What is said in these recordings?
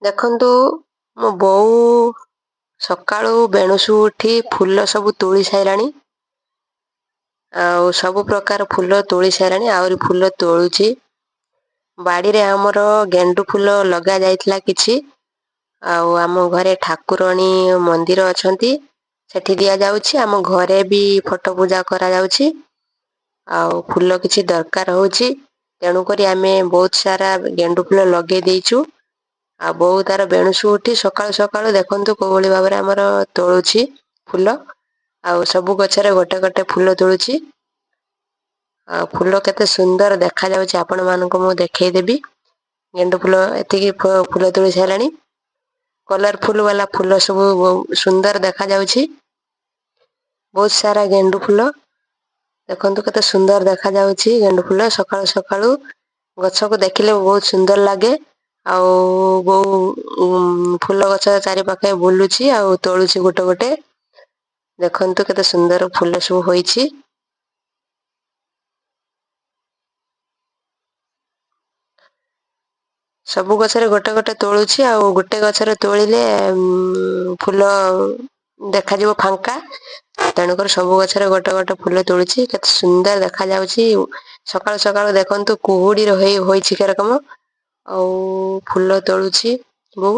ଦେଖନ୍ତୁ ମୋ ବୋଉ ସକାଳୁ ବେଣୁସୁ ଉଠି ଫୁଲ ସବୁ ତୋଳି ସାରିଲାଣି। ଆଉ ସବୁ ପ୍ରକାର ଫୁଲ ତୋଳି ସାରିଲାଣି, ଆହୁରି ଫୁଲ ତୋଳୁଛି। ବାଡ଼ିରେ ଆମର ଗେଣ୍ଡୁ ଫୁଲ ଲଗା ଯାଇଥିଲା କିଛି, ଆଉ ଆମ ଘରେ ଠାକୁରାଣୀ ମନ୍ଦିର ଅଛନ୍ତି, ସେଠି ଦିଆଯାଉଛି। ଆମ ଘରେ ବି ଫଟୋ ପୂଜା କରାଯାଉଛି। ଆଉ ଫୁଲ କିଛି ଦରକାର ହେଉଛି, ତେଣୁକରି ଆମେ ବହୁତ ସାରା ଗେଣ୍ଡୁ ଫୁଲ ଲଗେଇ ଦେଇଛୁ। ଆଉ ବୋଉ ତାର ବେଣୁସୁ ଉଠି ସକାଳୁ ସକାଳୁ ଦେଖନ୍ତୁ କୋଉଭଳି ଭାବରେ ଆମର ତୋଳୁଛି ଫୁଲ। ଆଉ ସବୁ ଗଛରେ ଗୋଟେ ଗୋଟେ ଫୁଲ ତୋଳୁଛି। ଆଉ ଫୁଲ କେତେ ସୁନ୍ଦର ଦେଖାଯାଉଛି ଆପଣମାନଙ୍କୁ ମୁଁ ଦେଖେଇଦେବି। ଗେଣ୍ଡୁ ଫୁଲ ଏତିକି ଫୁଲ ତୋଳି ସାରିଲାଣି। କଲରଫୁଲ ବାଲା ଫୁଲ ସବୁ ସୁନ୍ଦର ଦେଖାଯାଉଛି। ବହୁତ ସାରା ଗେଣ୍ଡୁ ଫୁଲ ଦେଖନ୍ତୁ କେତେ ସୁନ୍ଦର ଦେଖାଯାଉଛି। ଗେଣ୍ଡୁ ଫୁଲ ସକାଳୁ ସକାଳୁ ଗଛକୁ ଦେଖିଲେ ବହୁତ ସୁନ୍ଦର ଲାଗେ। ଆଉ ବୋଉ ଫୁଲ ଗଛ ଚାରିପାଖେ ବୁଲୁଛି ଆଉ ତୋଳୁଛି ଗୋଟେ ଗୋଟେ। ଦେଖନ୍ତୁ କେତେ ସୁନ୍ଦର ଫୁଲ ସବୁ ହୋଇଛି। ସବୁ ଗଛରେ ଗୋଟେ ଗୋଟେ ତୋଳୁଛି, ଆଉ ଗୋଟେ ଗଛରେ ତୋଳିଲେ ଫୁଲ ଦେଖାଯିବ ଫାଙ୍କା, ତେଣୁକରି ସବୁ ଗଛରେ ଗୋଟେ ଗୋଟେ ଫୁଲ ତୋଳୁଛି। କେତେ ସୁନ୍ଦର ଦେଖାଯାଉଛି। ସକାଳୁ ସକାଳୁ ଦେଖନ୍ତୁ କୁହୁଡ଼ି ହୋଇଛି କେରକମ, ଆଉ ଫୁଲ ତୋଳୁଛି ବୋଉ।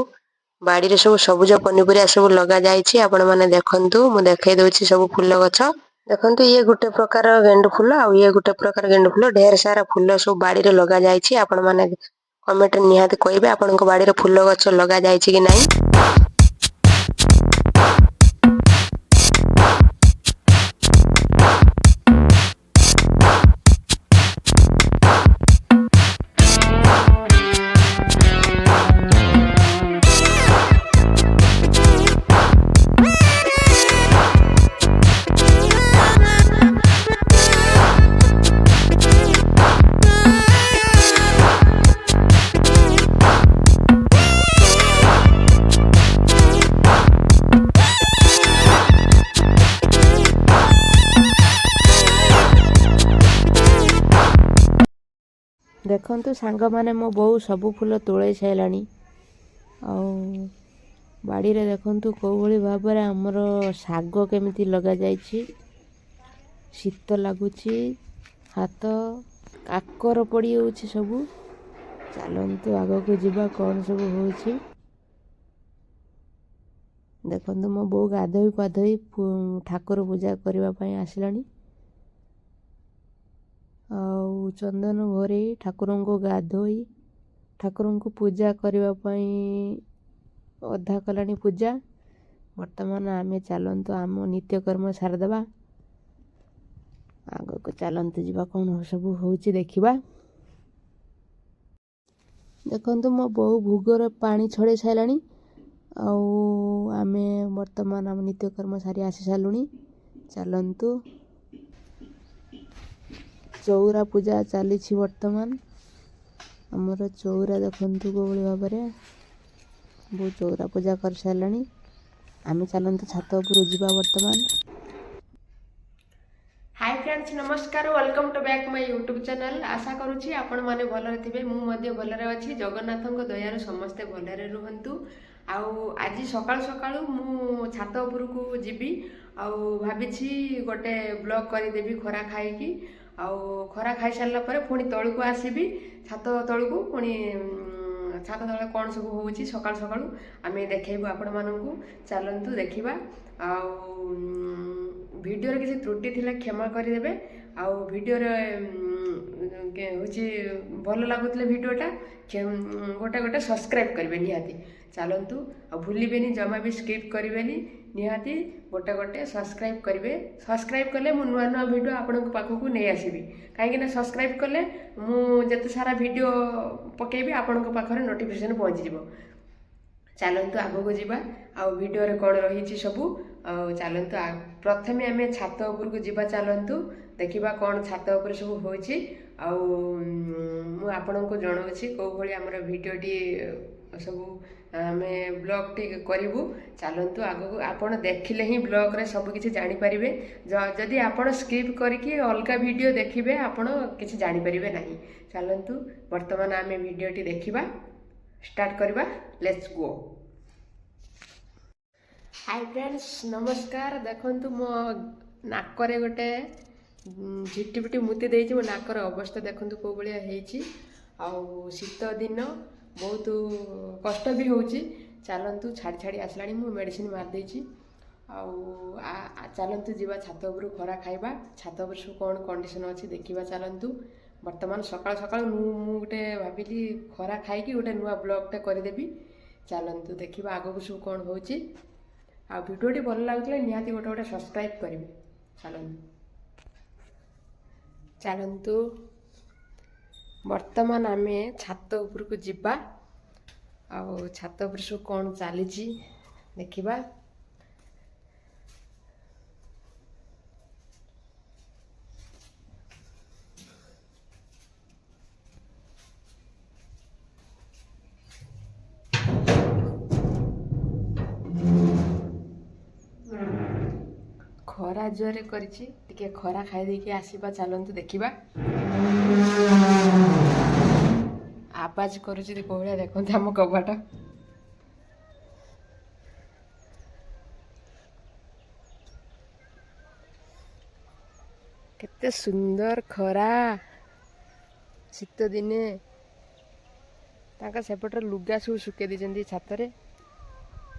ବାଡ଼ିରେ ସବୁ ସବୁଜ ପନିପରିବା ସବୁ ଲଗା ଯାଇଛି, ଆପଣ ମାନେ ଦେଖନ୍ତୁ। ମୁଁ ଦେଖେଇ ଦଉଛି ସବୁ ଫୁଲ ଗଛ। ଦେଖନ୍ତୁ ଇଏ ଗୋଟେ ପ୍ରକାର ଗେଣ୍ଡୁ ଫୁଲ, ଆଉ ଇଏ ଗୋଟେ ପ୍ରକାର ଗେଣ୍ଡୁ ଫୁଲ। ଢେର ସାରା ଫୁଲ ସବୁ ବାଡ଼ିରେ ଲଗା ଯାଇଛି। ଆପଣ ମାନେ କମେଣ୍ଟରେ ନିହାତି କହିବେ ଆପଣଙ୍କ ବାଡ଼ିରେ ଫୁଲ ଗଛ ଲଗା ଯାଇଛି କି ନାହିଁ। ଦେଖନ୍ତୁ ସାଙ୍ଗମାନେ, ମୋ ବୋଉ ସବୁ ଫୁଲ ତୋଳେଇ ସାରିଲାଣି। ଆଉ ବାଡ଼ିରେ ଦେଖନ୍ତୁ କେଉଁଭଳି ଭାବରେ ଆମର ଶାଗ କେମିତି ଲଗାଯାଇଛି। ଶୀତ ଲାଗୁଛି, ହାତ କାକର ପଡ଼ିଯାଉଛି ସବୁ। ଚାଲନ୍ତୁ ଆଗକୁ ଯିବା, କ'ଣ ସବୁ ହେଉଛି ଦେଖନ୍ତୁ। ମୋ ବୋଉ ଗାଧୋଇ ପାଧୋଇ ଠାକୁର ପୂଜା କରିବା ପାଇଁ ଆସିଲାଣି। ଆଉ ଚନ୍ଦନ ଘୋରେଇ ଠାକୁରଙ୍କୁ ଗାଧୋଇ ଠାକୁରଙ୍କୁ ପୂଜା କରିବା ପାଇଁ ଅଧା କଲାଣି ପୂଜା। ବର୍ତ୍ତମାନ ଆମେ ଚାଲନ୍ତୁ ଆମ ନିତ୍ୟକର୍ମ ସାରିଦେବା। ଆଗକୁ ଚାଲନ୍ତୁ ଯିବା, କ'ଣ ସବୁ ହେଉଛି ଦେଖିବା। ଦେଖନ୍ତୁ ମୋ ବୋଉ ଭୋଗର ପାଣି ଛଡ଼େଇ ସାରିଲାଣି। ଆଉ ଆମେ ବର୍ତ୍ତମାନ ଆମ ନିତ୍ୟକର୍ମ ସାରି ଆସି ସାରିଲୁଣି। ଚାଲନ୍ତୁ, ଚଉରା ପୂଜା ଚାଲିଛି ବର୍ତ୍ତମାନ। ଆମର ଚଉରା ଦେଖନ୍ତୁ କେଉଁଭଳି ଭାବରେ ବୋଉ ଚଉରା ପୂଜା କରିସାରିଲାଣି। ଆମେ ଚାଲନ୍ତୁ ଛାତ ଉପରୁ ଯିବା ବର୍ତ୍ତମାନ। हाय फ्रेंड्स, नमस्कार, welcome to back my YouTube channel. आशा करुँची आपण मैंने भलरे थे, मुझे भलरे अच्छी। जगन्नाथ दयार समस्ते भलरे रुहतु। आज सकाल सकाल मु छात उपरकू जीवी भावी गोटे ब्लॉग करदेवी खरा खाई। खरा खाई सारा पर पुणी तलू आसबि छात तलू पुणी छात तले कौन सब हो सकाल सकाल आम देखू आपण मानू। चलतु देखा। वीडियो किसी त्रुटि थिला क्षमा करदेवे। वीडियो हूँ भल लगुले वीडियोटा गोटे गोटे सब्सक्राइब करेंगे निहाती। चलतु भूलें जमा भी स्किप करेंगे निहाती। गोटे गोटे सब्सक्राइब करेंगे। सब्सक्राइब कले मु नुआ नुआ वीडियो आपण पाखक नहीं आसबि, कहीं सब्सक्राइब कले मुझे सारा वीडियो पकेबी आपण पाखे नोटिफिकेशन पहुँची। चलतु आगक जावा वीडियो कौन रही सबू। चलतु प्रथमे आम छात उपरकू जावा। चलतु देखा कौन छात उपर सब हो जनाऊँगी कौ भाई आमर भिडटी सब आम ब्लॉग टी करूँ। चलतु आगक आपड़ देखिले ही ब्लॉग सबकि जानीपारे। जदि आपड़ स्किप करके अलग वीडियो देखिए आपड़ कि जानीपारे ना। चलतु बर्तमान आम भिडटी देखा। ଷ୍ଟାର୍ଟ କରିବା, ଲେଟ୍ସ ଗୋ। ହାଇ ଫ୍ରେଣ୍ଡସ୍, ନମସ୍କାର। ଦେଖନ୍ତୁ ମୋ ନାକରେ ଗୋଟେ ଝିଟିପିଟି ମୁତି ଦେଇଛି। ମୋ ନାକର ଅବସ୍ଥା ଦେଖନ୍ତୁ କେଉଁ ଭଳିଆ ହେଇଛି। ଆଉ ଶୀତ ଦିନ ବହୁତ କଷ୍ଟ ବି ହେଉଛି। ଚାଲନ୍ତୁ, ଛାଡ଼ି ଛାଡ଼ି ଆସିଲାଣି, ମୁଁ ମେଡ଼ିସିନ ମାରିଦେଇଛି। ଆଉ ଚାଲନ୍ତୁ ଯିବା ଛାତ ଉପରୁ, ଖରା ଖାଇବା। ଛାତ ଉପରେ ସବୁ କ'ଣ କଣ୍ଡିସନ୍ ଅଛି ଦେଖିବା ଚାଲନ୍ତୁ। ବର୍ତ୍ତମାନ ସକାଳୁ ସକାଳୁ ମୁଁ ଗୋଟେ ଭାବିଲି ଖରା ଖାଇକି ଗୋଟେ ନୂଆ ବ୍ଲଗ୍ଟେ କରିଦେବି। ଚାଲନ୍ତୁ ଦେଖିବା ଆଗକୁ ସବୁ କ'ଣ ହେଉଛି। ଆଉ ଭିଡ଼ିଓଟି ଭଲ ଲାଗୁଥିଲେ ନିହାତି ଗୋଟେ ସବସ୍କ୍ରାଇବ୍ କରିବେ। ଚାଲନ୍ତୁ ବର୍ତ୍ତମାନ ଆମେ ଛାତ ଉପରକୁ ଯିବା। ଆଉ ଛାତ ଉପରେ ସବୁ କ'ଣ ଚାଲିଛି ଦେଖିବା। ଖରା ଜୋରରେ କରିଛି, ଟିକେ ଖରା ଖାଇ ଦେଇକି ଆସିବା। ଚାଲନ୍ତୁ ଦେଖିବା। ଆବାଜ କରୁଛି କୋଉ ଭଳିଆ ଦେଖନ୍ତୁ ଆମ କବାଟ। କେତେ ସୁନ୍ଦର ଖରା ଶୀତ ଦିନେ। ତାଙ୍କ ସେପଟରେ ଲୁଗା ସବୁ ଶୁଖେଇ ଦେଇଛନ୍ତି ଛାତରେ।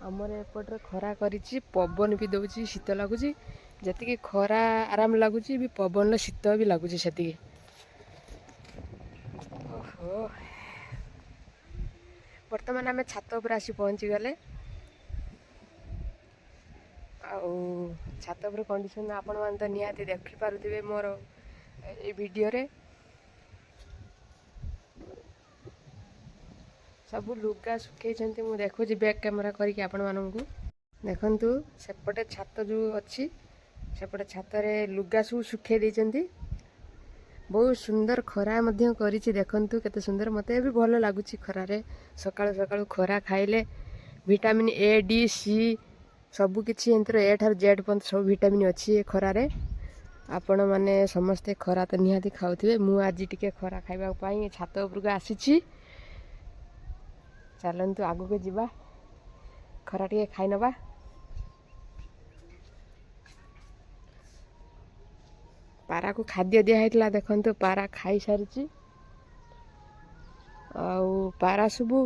ଆମର ଏପଟରେ ଖରା କରିଛି, ପବନ ବି ଦେଉଛି, ଶୀତ ଲାଗୁଛି। ଯେତିକି ଖରା ଆରାମ ଲାଗୁଛି ବି ପବନର ଶୀତ ବି ଲାଗୁଛି ସେତିକି। ଓହୋ, ବର୍ତ୍ତମାନ ଆମେ ଛାତ ଉପରେ ଆସି ପହଞ୍ଚିଗଲେ। ଆଉ ଛାତ ଉପରେ କଣ୍ଡିସନ୍ ଆପଣମାନେ ତ ନିହାତି ଦେଖିପାରୁଥିବେ ମୋର ଏଇ ଭିଡ଼ିଓରେ। ସବୁ ଲୁଗା ଶୁଖେଇଛନ୍ତି, ମୁଁ ଦେଖୁଛି ବ୍ୟାକ୍ କ୍ୟାମେରା କରିକି ଆପଣମାନଙ୍କୁ। ଦେଖନ୍ତୁ ସେପଟେ ଛାତ ଯେଉଁ ଅଛି, ସେପଟେ ଛାତରେ ଲୁଗା ସବୁ ଶୁଖେଇ ଦେଇଛନ୍ତି। ବହୁତ ସୁନ୍ଦର ଖରା ମଧ୍ୟ କରିଛି, ଦେଖନ୍ତୁ କେତେ ସୁନ୍ଦର। ମୋତେ ବି ଭଲ ଲାଗୁଛି ଖରାରେ। ସକାଳୁ ସକାଳୁ ଖରା ଖାଇଲେ ଭିଟାମିନ୍ A, D, C ସବୁକିଛି, ଏଥିରେ A ଠାରୁ Z ପର୍ଯ୍ୟନ୍ତ ସବୁ ଭିଟାମିନ୍ ଅଛି ଏ ଖରାରେ। ଆପଣମାନେ ସମସ୍ତେ ଖରା ତ ନିହାତି ଖାଉଥିବେ। ମୁଁ ଆଜି ଟିକେ ଖରା ଖାଇବା ପାଇଁ ଛାତ ଉପରକୁ ଆସିଛି। ଚାଲନ୍ତୁ ଆଗକୁ ଯିବା, ଖରା ଟିକେ ଖାଇନେବା। ପାରାକୁ ଖାଦ୍ୟ ଦିଆହେଇଥିଲା, ଦେଖନ୍ତୁ ପାରା ଖାଇସାରିଛି। ଆଉ ପାରା ସବୁ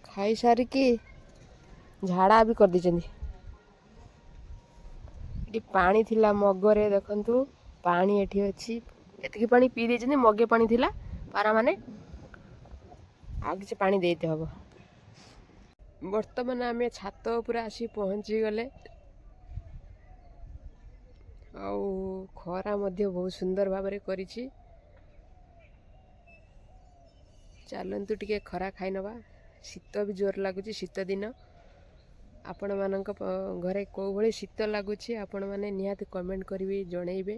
ଖାଇସାରିକି ଝାଡ଼ା ବି କରିଦେଇଛନ୍ତି। ଏଠି ପାଣି ଥିଲା ମଗରେ, ଦେଖନ୍ତୁ ପାଣି ଏଠି ଅଛି। ଏତିକି ପାଣି ପିଇ ଦେଇଛନ୍ତି, ମଗେ ପାଣି ଥିଲା। ପାରାମାନେ ଆଉ କିଛି ପାଣି ଦେଇତେ ହେବ। ବର୍ତ୍ତମାନ ଆମେ ଛାତ ଉପରେ ଆସି ପହଞ୍ଚିଗଲେ। ଆଉ ଖରା ମଧ୍ୟ ବହୁତ ସୁନ୍ଦର ଭାବରେ କରିଛି। ଚାଲନ୍ତୁ ଟିକେ ଖରା ଖାଇନେବା। ଶୀତ ବି ଜୋର ଲାଗୁଛି, ଶୀତ ଦିନ। ଆପଣମାନଙ୍କ ଘରେ କେଉଁ ଭଳି ଶୀତ ଲାଗୁଛି ଆପଣମାନେ ନିହାତି କମେଣ୍ଟ କରିବି, ଜଣେଇବେ।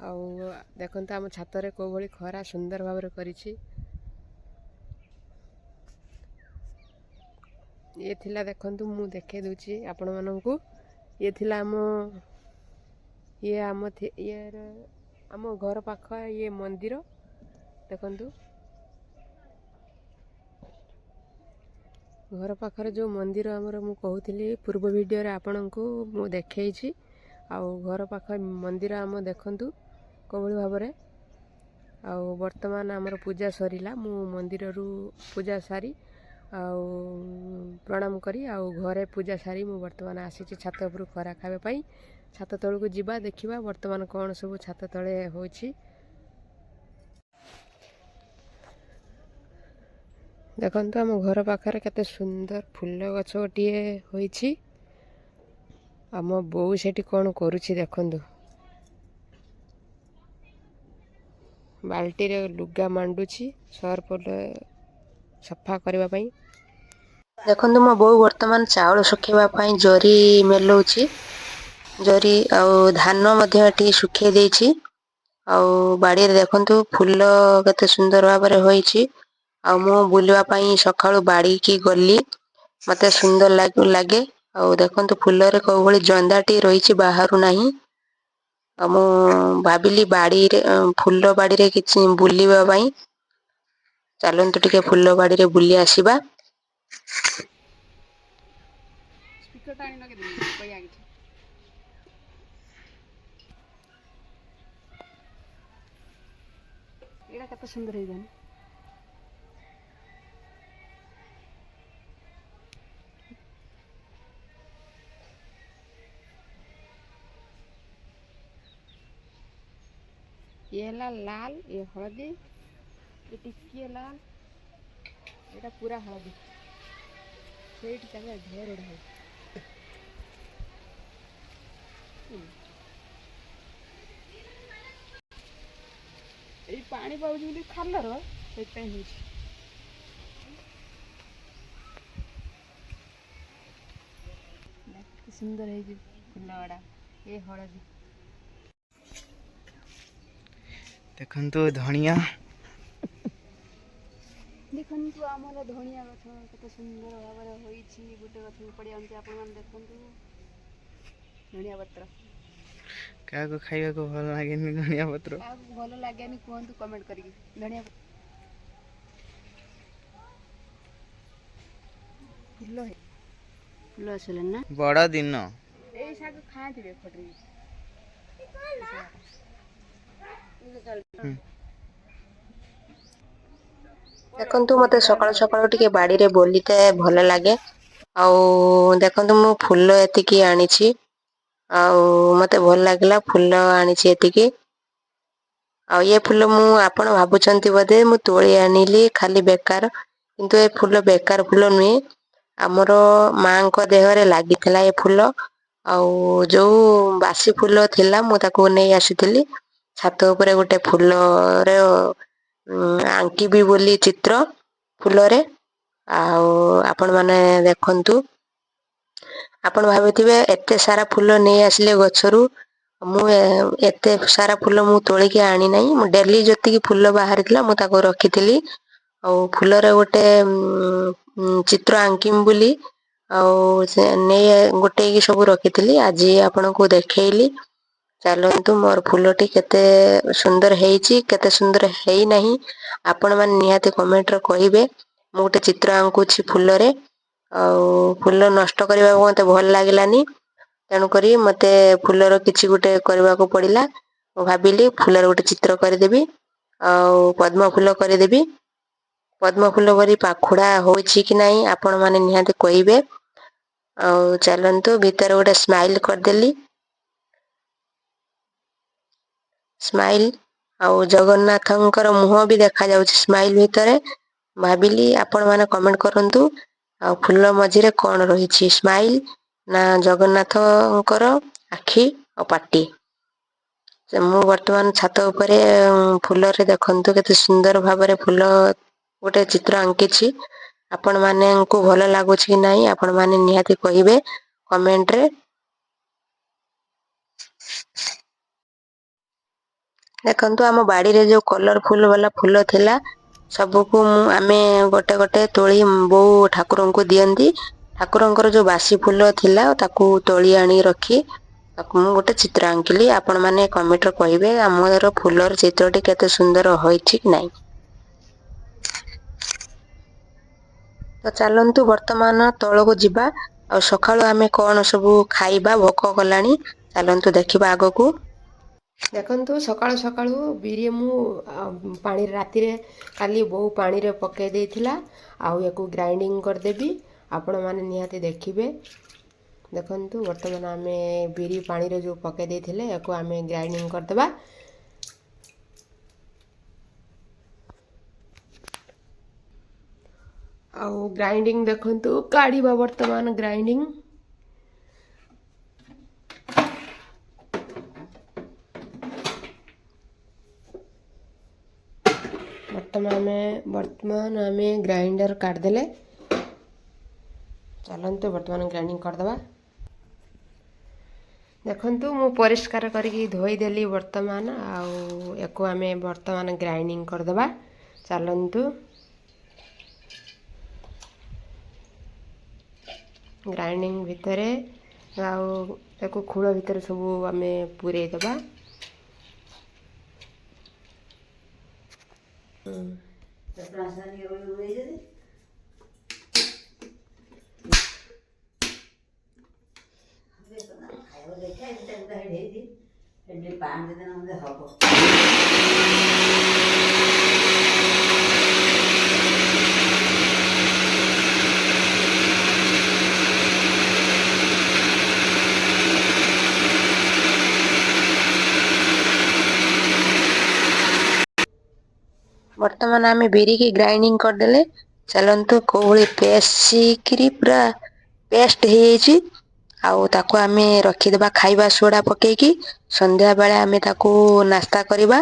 ଆଉ ଦେଖନ୍ତୁ ଆମ ଛାତରେ କେଉଁ ଭଳି ଖରା ସୁନ୍ଦର ଭାବରେ କରିଛି। ଇଏ ଥିଲା, ଦେଖନ୍ତୁ ମୁଁ ଦେଖାଇ ଦେଉଛି ଆପଣମାନଙ୍କୁ। ଇଏ ଥିଲା ଆମ ଘର ପାଖ ଇଏ ମନ୍ଦିର। ଦେଖନ୍ତୁ ଘର ପାଖରେ ଯେଉଁ ମନ୍ଦିର ଆମର, ମୁଁ କହୁଥିଲି ପୂର୍ବ ଭିଡ଼ିଓରେ ଆପଣଙ୍କୁ ମୁଁ ଦେଖେଇଛି। ଆଉ ଘର ପାଖ ମନ୍ଦିର ଆମ ଦେଖନ୍ତୁ କେଉଁଭଳି ଭାବରେ। ଆଉ ବର୍ତ୍ତମାନ ଆମର ପୂଜା ସରିଲା। ମୁଁ ମନ୍ଦିରରୁ ପୂଜା ସାରି ଆଉ ପ୍ରଣାମ କରି ଆଉ ଘରେ ପୂଜା ସାରି ମୁଁ ବର୍ତ୍ତମାନ ଆସିଛି ଛାତ ଉପରକୁ ଖରା ଖାଇବା ପାଇଁ। ଛାତ ତଳକୁ ଯିବା, ଦେଖିବା ବର୍ତ୍ତମାନ କ'ଣ ସବୁ ଛାତ ତଳେ ହେଉଛି। ଦେଖନ୍ତୁ ଆମ ଘର ପାଖରେ କେତେ ସୁନ୍ଦର ଫୁଲ ଗଛ ଗୋଟିଏ ହୋଇଛି। ଆମ ବୋଉ ସେଠି କ'ଣ କରୁଛି ଦେଖନ୍ତୁ। ବାଲ୍ଟିରେ ଲୁଗା ମାଣ୍ଡୁଛି ସର୍ଫରେ ସଫା କରିବା ପାଇଁ। ଦେଖନ୍ତୁ ମୋ ବୋଉ ବର୍ତ୍ତମାନ ଚାଉଳ ଶୁଖେଇବା ପାଇଁ ଜରି ମେଲଉଛି। ଜରି ଆଉ ଧାନ ମଧ୍ୟ ଏଠି ଶୁଖେଇ ଦେଇଛି। ଆଉ ବାଡ଼ିରେ ଦେଖନ୍ତୁ ଫୁଲ କେତେ ସୁନ୍ଦର ଭାବରେ ହୋଇଛି। ଆଉ ମୁଁ ବୁଲିବା ପାଇଁ ସକାଳୁ ବାଡ଼ିକି ଗଲି, ମୋତେ ସୁନ୍ଦର ଲାଗେ। ଆଉ ଦେଖନ୍ତୁ ଫୁଲରେ କେଉଁ ଭଳି ଜନ୍ଦାଟି ରହିଛି, ବାହାରୁ ନାହିଁ। ଆଉ ମୁଁ ଭାବିଲି ଫୁଲ ବାଡ଼ିରେ କିଛି ବୁଲିବା ପାଇଁ। ଚାଲନ୍ତୁ ଟିକେ ଫୁଲବାଡ଼ିରେ ବୁଲି ଆସିବା। ଏଇଟା କେତେ ସୁନ୍ଦର ହେଇଯାଏ। ये ହେଲା ଲାଲ, ये ହଳଦୀ, ये ଟିକିଏ ଲାଲ, ଏଇଟା ପୁରା ହଳଦୀ। ସେଇଠି ତାଙ୍କ ଢେର ଢେର ଏଇ ପାଣି ପାଉଛି ବୋଲି ଖାଲର ସେଇଥିପାଇଁ ହେଉଛି। କେତେ ସୁନ୍ଦର ହେଇଛି ଫୁଲ ଗୁଡ଼ା। ଏ ହଳଦୀ ଦେଖନ୍ତୁ ଧଣିଆ। ଦେଖନ୍ତୁ ଆମର ଧଣିଆ ଗଛ କେତେ ସୁନ୍ଦର ଭାବରେ ହୋଇଛି। ଗୋଟେ ଗଛ ପଡ଼ି ଆଣିଛି, ଆପଣମାନେ ଦେଖନ୍ତୁ ଧଣିଆ ପତ୍ର। କାହାକୁ ଖାଇବାକୁ ଭଲ ଲାଗେନି ଧଣିଆ ପତ୍ର? କାହାକୁ ଭଲ ଲାଗେନି କୁହନ୍ତୁ କମେଣ୍ଟ କରିକି। ଧଣିଆ ଫୁଲ ଆସିଲାନି ନା? ବଡ଼ ଦିନ। ଏଇ ଶାଗ ଖାଆନ୍ତି ଏପଟରେ। ଦେଖନ୍ତୁ ମତେ ସକାଳୁ ସକାଳୁ ଟିକେ ବାଡ଼ିରେ ବୁଲିତେ ଭଲ ଲାଗେ। ଆଉ ଦେଖନ୍ତୁ ମୁଁ ଫୁଲ ଏତିକି ଆଣିଛି, ଆଉ ମତେ ଭଲ ଲାଗିଲା ଫୁଲ ଆଣିଛି ଏତିକି। ଆଉ ଏ ଫୁଲ ଆପଣ ଭାବୁଛନ୍ତି ବୋଧେ ମୁଁ ତୋଳି ଆଣିଲି ଖାଲି ବେକାର, କିନ୍ତୁ ଏ ଫୁଲ ବେକାର ଫୁଲ ନୁହେଁ। ଆମର ମାଙ୍କ ଦେହରେ ଲାଗିଥିଲା ଏ ଫୁଲ। ଆଉ ଯୋଉ ବାସି ଫୁଲ ଥିଲା ମୁଁ ତାକୁ ନେଇ ଆସିଥିଲି। ଛାତ ଉପରେ ଗୋଟେ ଫୁଲର ଆଙ୍କିବି ବୋଲି ଚିତ୍ର ଫୁଲରେ। ଆଉ ଆପଣମାନେ ଦେଖନ୍ତୁ, ଆପଣ ଭାବିଥିବେ ଏତେ ସାରା ଫୁଲ ନେଇ ଆସିଲେ ଗଛରୁ। ମୁଁ ଏତେ ସାରା ଫୁଲ ମୁଁ ତୋଳିକି ଆଣି ନାହିଁ। ମୁଁ ଡେଲି ଯେତିକି ଫୁଲ ବାହାରିଥିଲା ମୁଁ ତାକୁ ରଖିଥିଲି। ଆଉ ଫୁଲରେ ଗୋଟେ ଚିତ୍ର ଆଙ୍କିମି ବୋଲି ଆଉ ସେ ନେଇ ଗୋଟେଇକି ସବୁ ରଖିଥିଲି। ଆଜି ଆପଣଙ୍କୁ ଦେଖେଇଲି। ଚାଲନ୍ତୁ ମୋର ଫୁଲଟି କେତେ ସୁନ୍ଦର ହେଇଛି, କେତେ ସୁନ୍ଦର ହେଇନାହିଁ, ଆପଣ ମାନେ ନିହାତି କମେଣ୍ଟରେ କହିବେ। ମୁଁ ଗୋଟେ ଚିତ୍ର ଆଙ୍କୁଛି ଫୁଲରେ, ଆଉ ଫୁଲ ନଷ୍ଟ କରିବାକୁ ମତେ ଭଲ ଲାଗିଲାନି। ତେଣୁକରି ମତେ ଫୁଲର କିଛି ଗୋଟେ କରିବାକୁ ପଡ଼ିଲା। ମୁଁ ଭାବିଲି ଫୁଲର ଗୋଟେ ଚିତ୍ର କରିଦେବି, ଆଉ ପଦ୍ମ ଫୁଲ କରିଦେବି। ପଦ୍ମ ଫୁଲ ପରି ପାଖୁଡ଼ା ହଉଛି କି ନାହିଁ ଆପଣ ମାନେ ନିହାତି କହିବେ। ଆଉ ଚାଲନ୍ତୁ ଭିତରେ ଗୋଟେ ସ୍ମାଇଲ କରିଦେଲି। ସ୍ମାଇଲ, ଆଉ ଜଗନ୍ନାଥଙ୍କର ମୁହଁ ବି ଦେଖାଯାଉଛି ସ୍ମାଇଲ ଭିତରେ। ଭାବିଲି ଆପଣ ମାନେ କମେଣ୍ଟ କରନ୍ତୁ, ଆଉ ଫୁଲ ମଝିରେ କଣ ରହିଛି ସ୍ମାଇଲ ନା ଜଗନ୍ନାଥଙ୍କର ଆଖି ଆଉ ପାଟି। ମୁଁ ବର୍ତ୍ତମାନ ଛାତ ଉପରେ ଫୁଲରେ ଦେଖନ୍ତୁ କେତେ ସୁନ୍ଦର ଭାବରେ ଫୁଲ ଗୋଟେ ଚିତ୍ର ଆଙ୍କିଛି। ଆପଣ ମାନଙ୍କୁ ଭଲ ଲାଗୁଛି କି ନାହିଁ ଆପଣ ମାନେ ନିହାତି କହିବେ କମେଣ୍ଟରେ। ଦେଖନ୍ତୁ ଆମ ବାଡ଼ିରେ ଯୋଉ କଲରଫୁଲ ବାଲା ଫୁଲ ଥିଲା ସବୁକୁ ଆମେ ଗୋଟେ ଗୋଟେ ତୋଳି ବୋଉ ଠାକୁରଙ୍କୁ ଦିଅନ୍ତି। ଠାକୁରଙ୍କର ଯୋଉ ବାସି ଫୁଲ ଥିଲା ତାକୁ ତୋଳି ଆଣି ରଖି ତାକୁ ମୁଁ ଗୋଟେ ଚିତ୍ର ଆଙ୍କିଲି। ଆପଣ ମାନେ କମେଣ୍ଟରେ କହିବେ ଆମର ଫୁଲର ଚିତ୍ରଟି କେତେ ସୁନ୍ଦର ହୋଇଛି କି ନାହିଁ। ତ ଚାଲନ୍ତୁ ବର୍ତ୍ତମାନ ତଳକୁ ଯିବା। ଆଉ ସକାଳୁ ଆମେ କଣ ସବୁ ଖାଇବା ଭୋକ କଲାଣି, ଚାଲନ୍ତୁ ଦେଖିବା ଆଗକୁ। ଦେଖନ୍ତୁ ସକାଳୁ ସକାଳୁ ବିରି ମୁଁ ପାଣିରେ ରାତିରେ କାଲି ବୋଉ ପାଣିରେ ପକାଇ ଦେଇଥିଲା। ଆଉ ୟାକୁ ଗ୍ରାଇଣ୍ଡିଙ୍ଗ କରିଦେବି, ଆପଣମାନେ ନିହାତି ଦେଖିବେ। ଦେଖନ୍ତୁ ବର୍ତ୍ତମାନ ଆମେ ବିରି ପାଣିରେ ଯେଉଁ ପକାଇ ଦେଇଥିଲେ ୟାକୁ ଆମେ ଗ୍ରାଇଣ୍ଡିଙ୍ଗ କରିଦେବା। ଆଉ ଗ୍ରାଇଣ୍ଡିଙ୍ଗ ଦେଖନ୍ତୁ କାଢ଼ିବା ବର୍ତ୍ତମାନ ଗ୍ରାଇଣ୍ଡିଙ୍ଗ। ବର୍ତ୍ତମାନ ଆମେ ଗ୍ରାଇଣ୍ଡର କାଢ଼ିଦେଲେ। ଚାଲନ୍ତୁ ବର୍ତ୍ତମାନ ଗ୍ରାଇଣ୍ଡିଙ୍ଗ କରିଦେବା। ଦେଖନ୍ତୁ ମୁଁ ପରିଷ୍କାର କରିକି ଧୋଇଦେଲି ବର୍ତ୍ତମାନ। ଆଉ ୟାକୁ ଆମେ ବର୍ତ୍ତମାନ ଗ୍ରାଇଣ୍ଡିଙ୍ଗ କରିଦେବା। ଚାଲନ୍ତୁ ଗ୍ରାଇଣ୍ଡିଙ୍ଗ ଭିତରେ ଆଉ ତାକୁ ଖୋଳ ଭିତରେ ସବୁ ଆମେ ପୂରେଇ ଦେବା। ପାଣି ଦେଲେ ମୋତେ ହବ। ବର୍ତ୍ତମାନ ଆମେ ବିରିକି ଗ୍ରାଇଣ୍ଡିଙ୍ଗ କରିଦେଲେ। ଚାଲନ୍ତୁ କୋଉଭଳି ପେଶିକିରି ପୁରା ପେଷ୍ଟ ହେଇଯାଇଛି। ଆଉ ତାକୁ ଆମେ ରଖିଦେବା ଖାଇବା ସୋଡ଼ା ପକେଇକି। ସନ୍ଧ୍ୟାବେଳେ ଆମେ ତାକୁ ନାସ୍ତା କରିବା,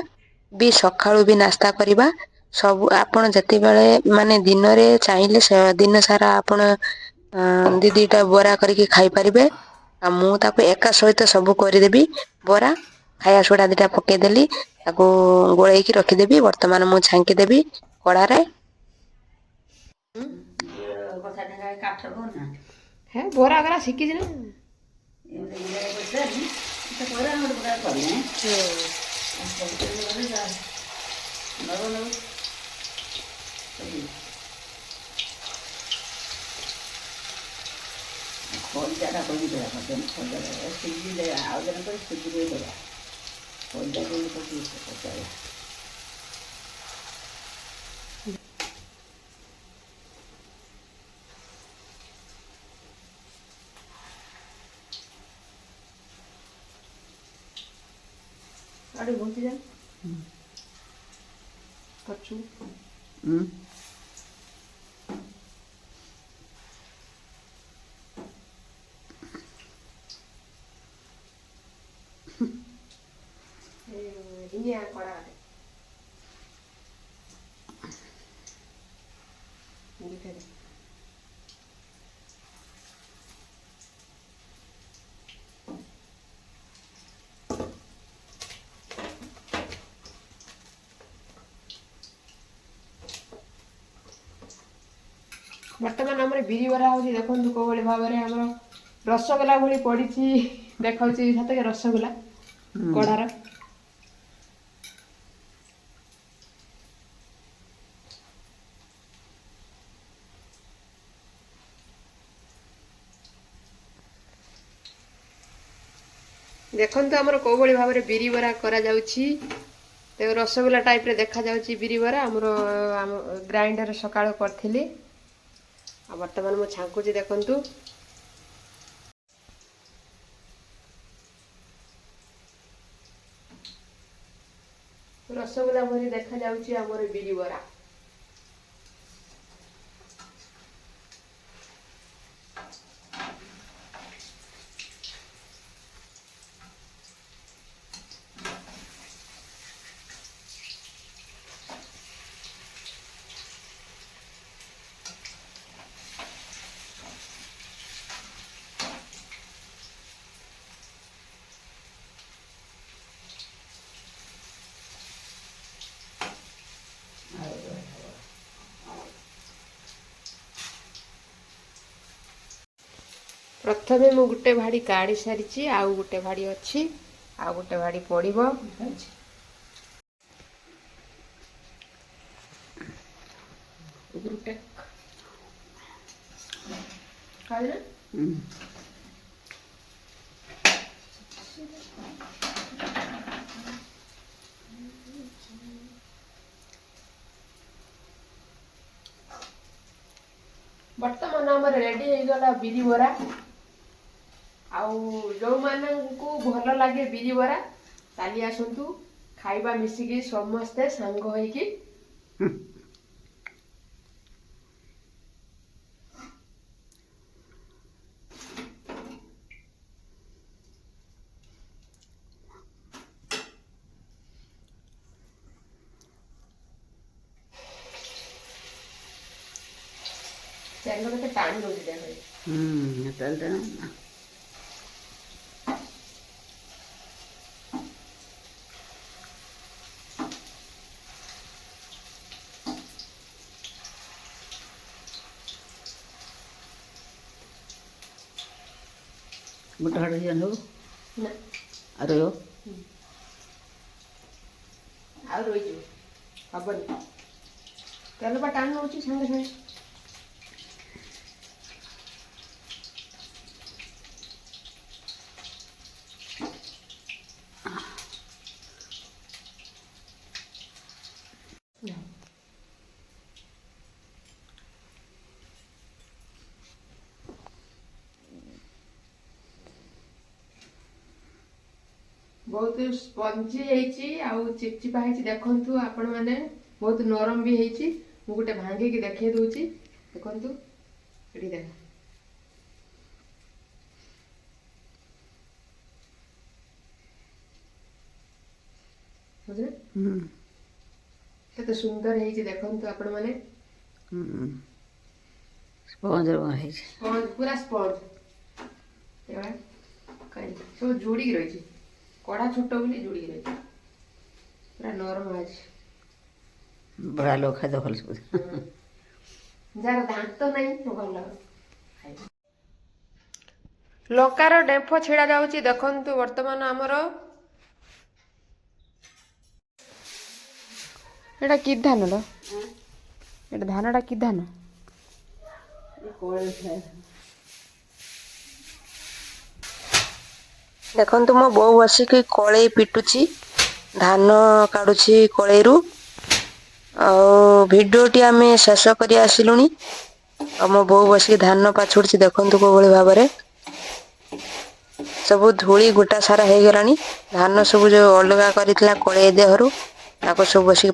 ବି ସକାଳୁ ବି ନାସ୍ତା କରିବା। ସବୁ ଆପଣ ଯେତେବେଳେ ମାନେ ଦିନରେ ଚାହିଁଲେ ଦିନ ସାରା ଆପଣ ଦି ଦିଟା ବରା କରିକି ଖାଇପାରିବେ। ଆଉ ମୁଁ ତାକୁ ଏକା ସହିତ ସବୁ କରିଦେବି। ବରା ଖାଇବା ସୋଡ଼ା ଦିଟା ପକେଇଦେଲି, ତାକୁ ଗୋଳେଇକି ରଖିଦେବି। ବର୍ତ୍ତମାନ ମୁଁ ଛାଙ୍କିଦେବି କଡ଼ାରେ। କଥା ଟା କାଠ କହୁନା ହେ ବରା କରା ଶିଖିଛି ନା। ଏମିତି ଗୁଡ଼ାଏ ପଚାରି ସେ ପରେ ଆମେ ଗୋଟେ ପ୍ରକାର କରିବେ ନବ ନବ ଖୋଜାଟା କରିକି ଦେବା କରିଛନ୍ତି। ଖୋଜା ସୁଜି ଦେବା ଆଉ ଜଣେ କରି ସୁଜି ଦେଇ ଦେବା ଖୋଜା କରି ପଚାରିବା। ଆଡ଼େ ଘୁଞ୍ଚି ଯା ପଛୁ ଇନିଆ କଡ଼ା ବର୍ତ୍ତମାନ ଆମର ବିରି ବରା ହେଉଛି। ଦେଖନ୍ତୁ କେଉଁଭଳି ଭାବରେ ଆମର ରସଗୋଲା ଭଳି ପଡ଼ିଛି, ଦେଖାଉଛି ସତରେ ରସଗୋଲା କଢ଼ାର। ଦେଖନ୍ତୁ ଆମର କେଉଁଭଳି ଭାବରେ ବିରି ବରା କରାଯାଉଛି। ତେବେ ରସଗୋଲା ଟାଇପ୍ରେ ଦେଖାଯାଉଛି ବିରି ବରା। ଆମର ଗ୍ରାଇଣ୍ଡର ସକାଳୁ କରିଥିଲି। ଆଉ ବର୍ତ୍ତମାନ ମୁଁ ଛାଙ୍କୁଛି ଦେଖନ୍ତୁ। ରସଗୋଲା ଭଳି ଦେଖାଯାଉଛି ଆମର ବିରି ବରା। ପ୍ରଥମେ ମୁଁ ଗୋଟେ ଭାଡ଼ି କାଢ଼ି ସାରିଛି, ଆଉ ଗୋଟେ ଭାଡ଼ି ଅଛି, ଆଉ ଗୋଟେ ଭାଡ଼ି ପଡ଼ିବ। ବର୍ତ୍ତମାନ ଆମର ରେଡ଼ି ହେଇଗଲା ବିରି ବରା। ଆଉ ଯେଉଁମାନଙ୍କୁ ଭଲ ଲାଗେ ବିରି ବରା ଚାଲି ଆସନ୍ତୁ, ଖାଇବା ମିଶିକି ସମସ୍ତେ ସାଙ୍ଗ ହେଇକି। ତେଲ କେତେ ଟାଣି ଦେଉଛି ଦେଖ। ତେଲଟା ଗୋଟେ ହାଡ଼ ହେଇଯାଉ ନା ଆଉ ରହିବ ଆଉ ରହିଯିବ, ହବନି। ତେଲ ବା ଟାଣି ନେଉଛି ସାଙ୍ଗେ ସାଙ୍ଗେ। ବହୁତ ସ୍ପଞ୍ଜି ହେଇଛି ଆଉ ଚିପଚିପା ହେଇଛି। ଦେଖନ୍ତୁ ଆପଣ ମାନେ ବହୁତ ନରମ ବି ହେଇଛି। ମୁଁ ଗୋଟେ ଭାଙ୍ଗିକି ଦେଖେଇ ଦଉଛି। ଦେଖନ୍ତୁ ଏଠି ଦେଖ, ବୁଝିଲେ କେତେ ସୁନ୍ଦର ହେଇଛି। ଦେଖନ୍ତୁ ଆପଣ ମାନେ ସ୍ପଞ୍ଜ ହେଇଛି। ସ୍ପଞ୍ଜ, ପୁରା ସ୍ପଞ୍ଜ। ସବୁ ଯୋଡ଼ିକି ରହିଛି, କଡ଼ା ଛୋଟ ବୋଲି ଯୋଡ଼ିକି ରହିଛି, ପୁରା ନରମ ଅଛି। ବଢ଼ିଆ ଲୋକ ଖାଦ୍ୟ ଭଲ ସବୁ। ଯାହାର ଦାନ୍ତ ନାହିଁ ଭଲ। ଲଙ୍କାର ଡେମ୍ଫ ଛିଡ଼ା ଯାଉଛି। ଦେଖନ୍ତୁ ବର୍ତ୍ତମାନ ଆମର ଏଇଟା କି ଧାନ ଲୋ? ଏଇଟା ଧାନଟା କି ଧାନ? ଦେଖନ୍ତୁ ମୋ ବୋଉ ବସିକି କଳେଇ ପିଟୁଛି, ଧାନ କାଢୁଛି କଳେଇରୁ। ଆଉ ଭିଡ଼ିଓଟି ଆମେ ଶେଷ କରି ଆସିଲୁଣି। ଆଉ ମୋ ବୋଉ ବସିକି ଧାନ ପାଛୁଡୁଛି। ଦେଖନ୍ତୁ କୋଉଭଳି ଭାବରେ ସବୁ ଧୂଳି ଗୋଟା ସାରା ହେଇଗଲାଣି। ଧାନ ସବୁ ଯୋଉ ଅଲଗା କରିଥିଲା କଳେଇ ଦେହରୁ ତାକୁ ସବୁ ବସିକି